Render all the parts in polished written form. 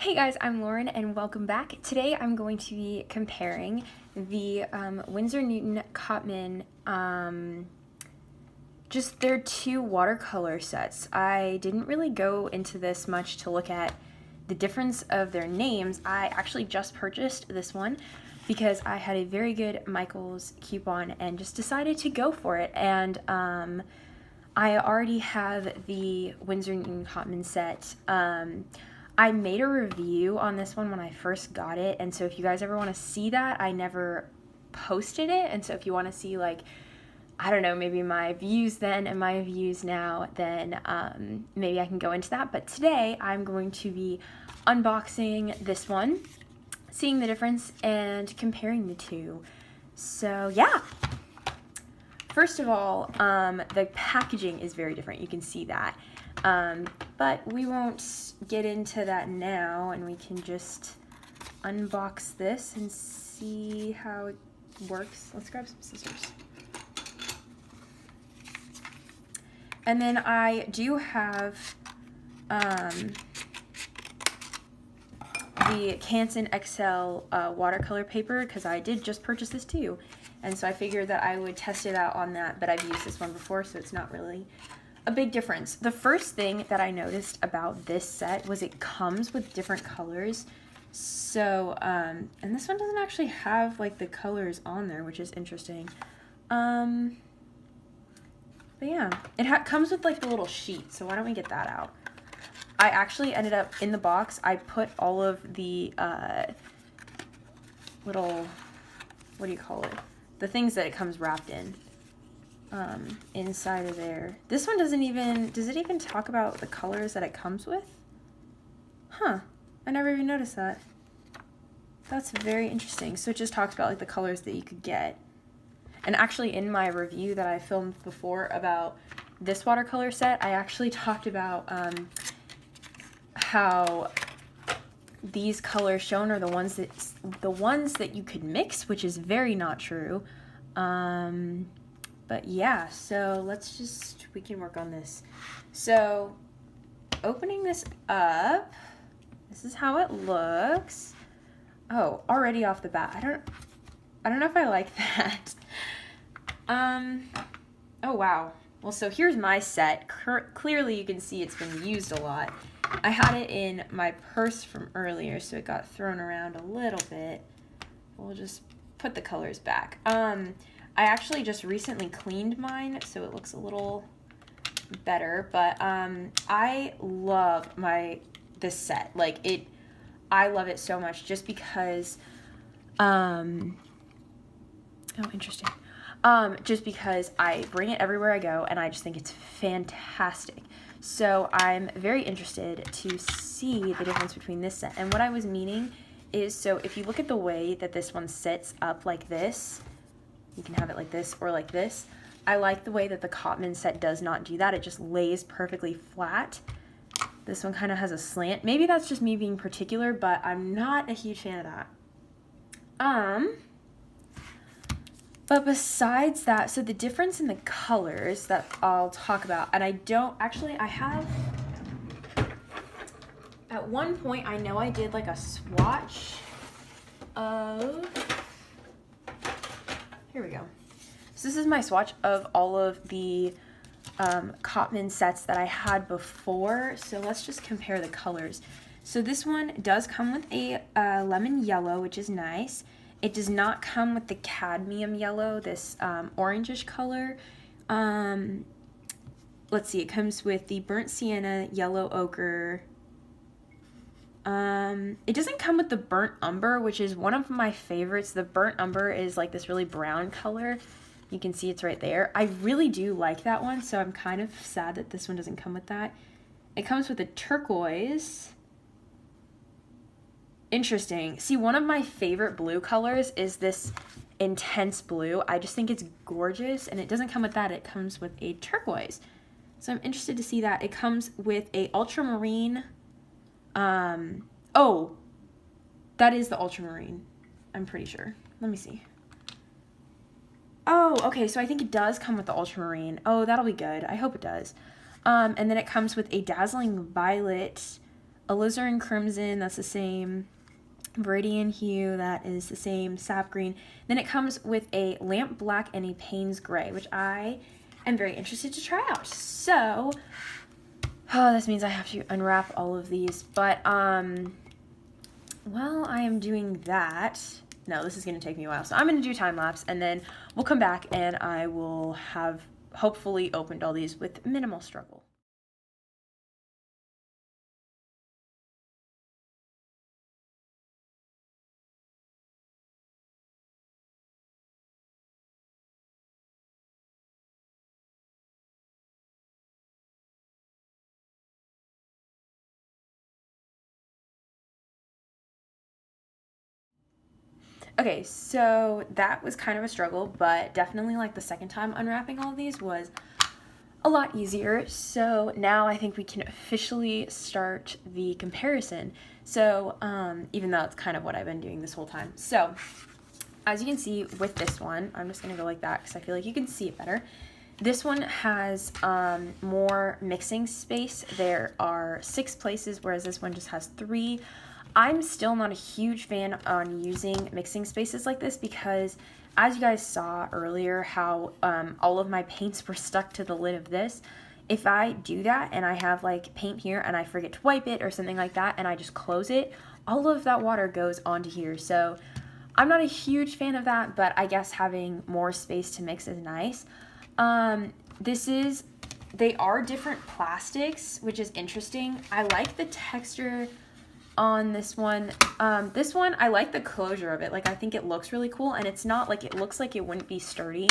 Hey guys, I'm Lauren and welcome back. Today I'm going to be comparing the Winsor Newton cotman, just their two watercolor sets. I didn't really go into this much to look at the difference of their names. I actually just purchased this one because I had a very good Michaels coupon and just decided to go for it. And I already have the Winsor Newton cotman set. I made a review on this one when I first got it, and so if you guys ever want to see that, I never posted it, and so if you want to see, like, I don't know, maybe my views then and my views now, then maybe I can go into that. But today I'm going to be unboxing this one, seeing the difference, and comparing the two. So yeah. First of all, the packaging is very different. You can see that. But we won't get into that now, and we can just unbox this and see how it works. Let's grab some scissors. And then I do have the Canson XL watercolor paper because I did just purchase this too. And so I figured that I would test it out on that, but I've used this one before, so it's not really a big difference. The first thing that I noticed about this set was it comes with different colors. So, and this one doesn't actually have like the colors on there, which is interesting. But yeah, it comes with like the little sheet, so why don't we get that out? I actually ended up, in the box, I put all of the little, what do you call it? The things that it comes wrapped in. Inside of there. This one doesn't even, does it even talk about the colors that it comes with? Huh, I never even noticed that. That's very interesting. So it just talks about like the colors that you could get. And actually in my review that I filmed before about this watercolor set, I actually talked about how these colors shown are the ones that you could mix, which is very not true. But yeah, so we can work on this. So opening this up, this is how it looks. Oh, already off the bat, I don't know if I like that. Oh wow. Well, so here's my set. Clearly you can see it's been used a lot. I had it in my purse from earlier, so it got thrown around a little bit. We'll just put the colors back. I actually just recently cleaned mine, so it looks a little better, but I love this set. Like, I love it so much just because, oh, interesting. Just because I bring it everywhere I go, and I just think it's fantastic. So I'm very interested to see the difference between this set. And what I was meaning is, so if you look at the way that this one sits up like this, you can have it like this or like this. I like the way that the cotman set does not do that. It just lays perfectly flat. This one kind of has a slant. Maybe that's just me being particular, but I'm not a huge fan of that. But besides that, so the difference in the colors that I'll talk about, and I have, at one point I know I did like a swatch of, here we go. So this is my swatch of all of the cotman sets that I had before. So let's just compare the colors. So this one does come with a lemon yellow, which is nice. It does not come with the cadmium yellow, this orangish color. Let's see, it comes with the burnt sienna, yellow ochre. It doesn't come with the burnt umber, which is one of my favorites. The burnt umber is like this really brown color. You can see it's right there. I really do like that one, so I'm kind of sad that this one doesn't come with that. It comes with a turquoise. Interesting. See, one of my favorite blue colors is this intense blue. I just think it's gorgeous, and it doesn't come with that. It comes with a turquoise. So I'm interested to see that. It comes with a ultramarine. Oh, that is the ultramarine. I'm pretty sure. Let me see. Oh, okay, so I think it does come with the ultramarine. Oh, that'll be good. I hope it does. And then it comes with a dazzling violet alizarin crimson, that's the same. Viridian hue, that is the same. Sap green. Then it comes with a lamp black and a Payne's gray, which I am very interested to try out. So, oh, this means I have to unwrap all of these. But, while I am doing that, no, this is going to take me a while. So I'm going to do time lapse, and then we'll come back and I will have hopefully opened all these with minimal struggle. Okay, so that was kind of a struggle, but definitely like the second time unwrapping all of these was a lot easier. So now I think we can officially start the comparison. So even though it's kind of what I've been doing this whole time. So as you can see with this one, I'm just gonna go like that because I feel like you can see it better. This one has more mixing space. There are 6 places, whereas this one just has 3. I'm still not a huge fan on using mixing spaces like this because as you guys saw earlier how all of my paints were stuck to the lid of this, if I do that and I have like paint here and I forget to wipe it or something like that and I just close it, all of that water goes onto here. So I'm not a huge fan of that, but I guess having more space to mix is nice. They are different plastics, which is interesting. I like the texture on this one. This one, I like the closure of it. Like, I think it looks really cool, and it's not like, it looks like it wouldn't be sturdy,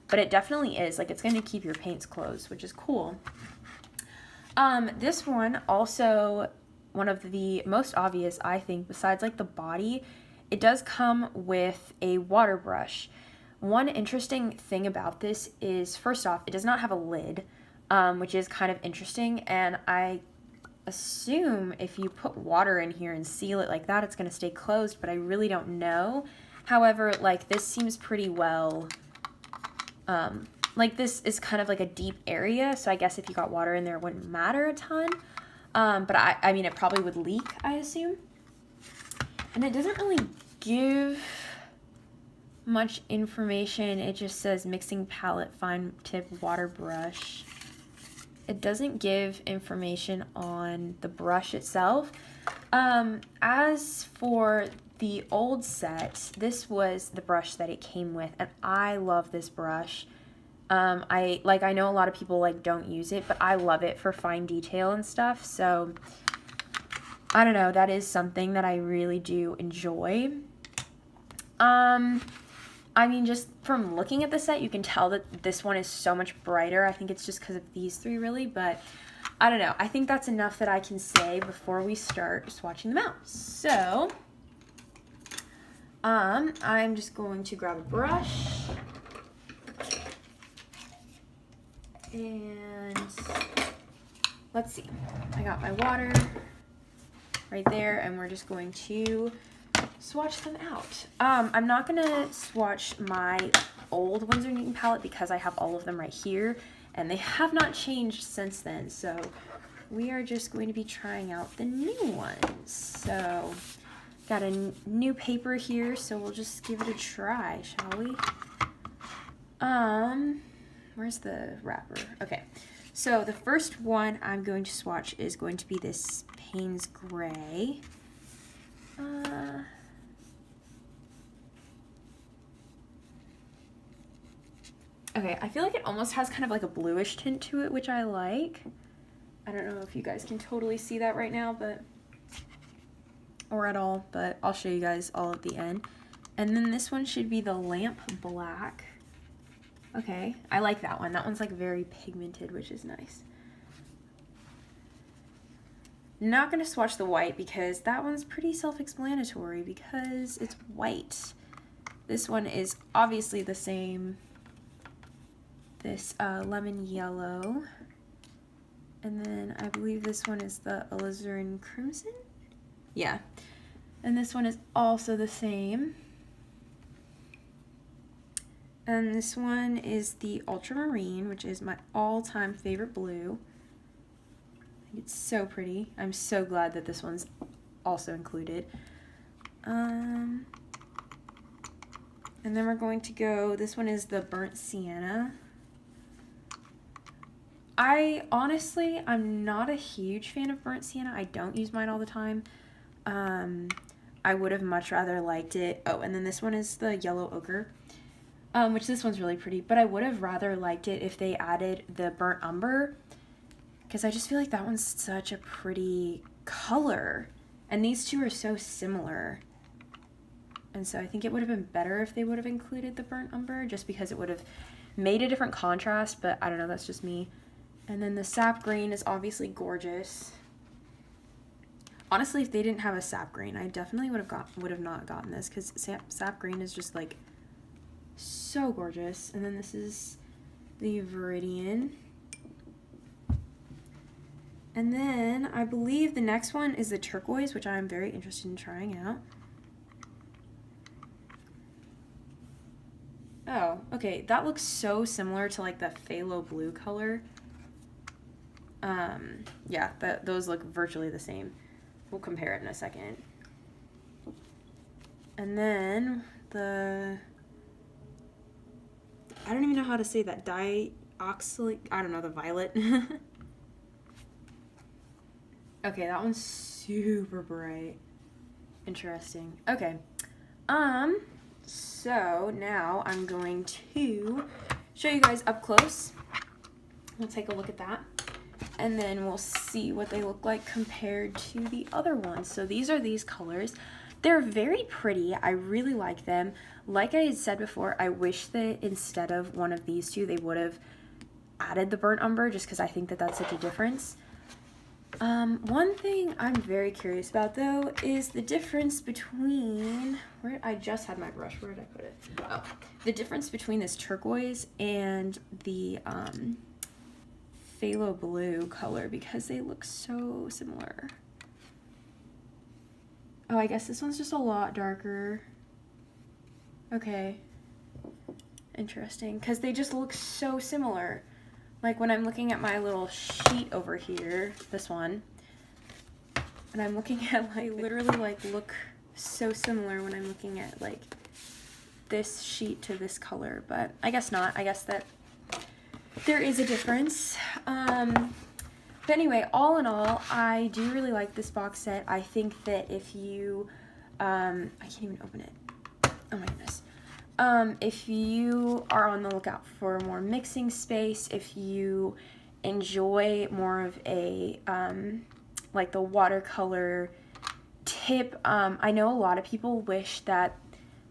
but it definitely is. Like, it's going to keep your paints closed, which is cool. This one, also one of the most obvious, I think, besides like the body, it does come with a water brush. One interesting thing about this is, first off, it does not have a lid, which is kind of interesting, and I assume if you put water in here and seal it like that, it's going to stay closed, but I really don't know. However, like, this seems pretty well, like, this is kind of like a deep area, so I guess if you got water in there, it wouldn't matter a ton. But I mean, it probably would leak, I assume. And it doesn't really give much information. It just says mixing palette, fine tip water brush. It doesn't give information on the brush itself. As for the old set, this was the brush that it came with, and I love this brush. I know a lot of people like don't use it, but I love it for fine detail and stuff. So I don't know, that is something that I really do enjoy. I mean, just from looking at the set, you can tell that this one is so much brighter. I think it's just because of these 3 really, but I don't know. I think that's enough that I can say before we start swatching them out. So, I'm just going to grab a brush and let's see. I got my water right there, and we're just going to swatch them out. I'm not gonna swatch my old Winsor Newton palette because I have all of them right here, and they have not changed since then. So we are just going to be trying out the new ones. So got a new paper here, so we'll just give it a try, shall we? Where's the wrapper? Okay, so the first one I'm going to swatch is going to be this Payne's Gray. Okay, I feel like it almost has kind of like a bluish tint to it, which I like. I don't know if you guys can totally see that right now, but, or at all, but I'll show you guys all at the end. And then this one should be the Lamp Black. Okay, I like that one. That one's like very pigmented, which is nice. Not gonna swatch the white because that one's pretty self-explanatory because it's white. This one is obviously the same. This lemon yellow, and then I believe this one is the alizarin crimson. Yeah, and this one is also the same. And this one is the ultramarine, which is my all-time favorite blue. It's so pretty. I'm so glad that this one's also included. And then we're going to go, this one is the Burnt Sienna. I'm not a huge fan of Burnt Sienna. I don't use mine all the time. I would have much rather liked it. Oh, and then this one is the Yellow Ochre, which this one's really pretty, but I would have rather liked it if they added the Burnt Umber, because I just feel like that one's such a pretty color, and these two are so similar. And so I think it would have been better if they would have included the Burnt Umber, just because it would have made a different contrast, but I don't know, that's just me. And then the Sap Green is obviously gorgeous. Honestly, if they didn't have a Sap Green, I definitely would have not gotten this, because Sap Green is just like so gorgeous. And then this is the Viridian. And then I believe the next one is the Turquoise, which I'm very interested in trying out. Oh, okay, that looks so similar to like the phthalo blue color. Yeah, those look virtually the same. We'll compare it in a second. And then I don't even know how to say that, dioxylate, I don't know, the violet. Okay, that one's super bright. Interesting. Okay. So now I'm going to show you guys up close. We'll take a look at that, and then we'll see what they look like compared to the other ones. So these are these colors. They're very pretty. I really like them. Like I had said before, I wish that instead of one of these two, they would have added the Burnt Umber, just because I think that that's such a difference. One thing I'm very curious about though is the difference between, I just had my brush, where did I put it? Oh, the difference between this turquoise and the phthalo blue color, because they look so similar. Oh, I guess this one's just a lot darker. Okay. Interesting, because they just look so similar. Like when I'm looking at my little sheet over here, this one, and I'm looking at, like, literally like look so similar when I'm looking at like this sheet to this color, but I guess not. I guess that there is a difference. But anyway, all in all, I do really like this box set. I think that if you, I can't even open it. Oh my goodness. If you are on the lookout for more mixing space, if you enjoy more of a, like the watercolor tip, I know a lot of people wish that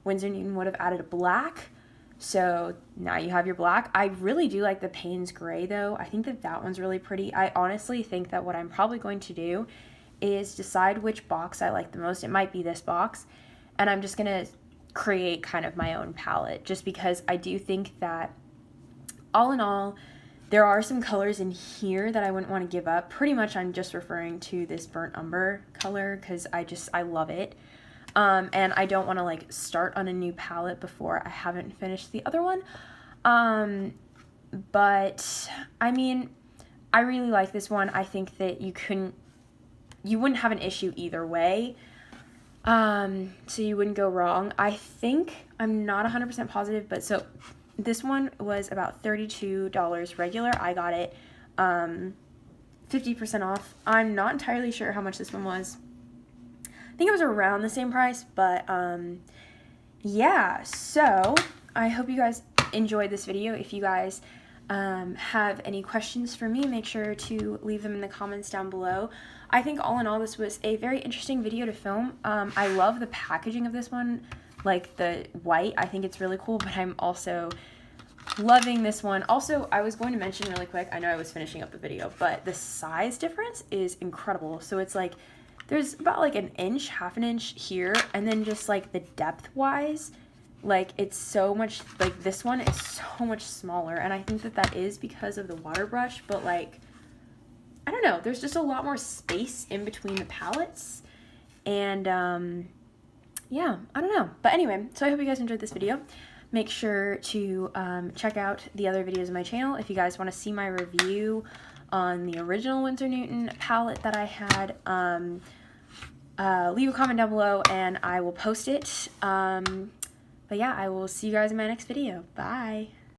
Winsor Newton would have added a black, so now you have your black. I really do like the Payne's Gray though. I think that that one's really pretty. I honestly think that what I'm probably going to do is decide which box I like the most. It might be this box, and I'm just gonna create kind of my own palette, just because I do think that all in all there are some colors in here that I wouldn't want to give up. Pretty much I'm just referring to this Burnt Umber color because I love it, and I don't want to like start on a new palette before I haven't finished the other one. But I mean, I really like this one. I think that you wouldn't have an issue either way. So you wouldn't go wrong. I think, I'm not 100% positive, but so this one was about $32 regular. I got it 50% off. I'm not entirely sure how much this one was. I think it was around the same price, but yeah, so I hope you guys enjoyed this video. If you guys have any questions for me, make sure to leave them in the comments down below. I think all in all this was a very interesting video to film. I love the packaging of this one, like the white. I think it's really cool, but I'm also loving this one. Also, I was going to mention really quick, I know I was finishing up the video, but the size difference is incredible. So it's like there's about like an inch, half an inch here, and then just like the depth wise, like it's so much, like this one is so much smaller, and I think that that is because of the water brush, but like I don't know, there's just a lot more space in between the palettes, and yeah, I don't know. But anyway, so I hope you guys enjoyed this video. Make sure to check out the other videos on my channel if you guys want to see my review on the original Winsor Newton palette that I had, leave a comment down below and I will post it. But yeah, I will see you guys in my next video. Bye!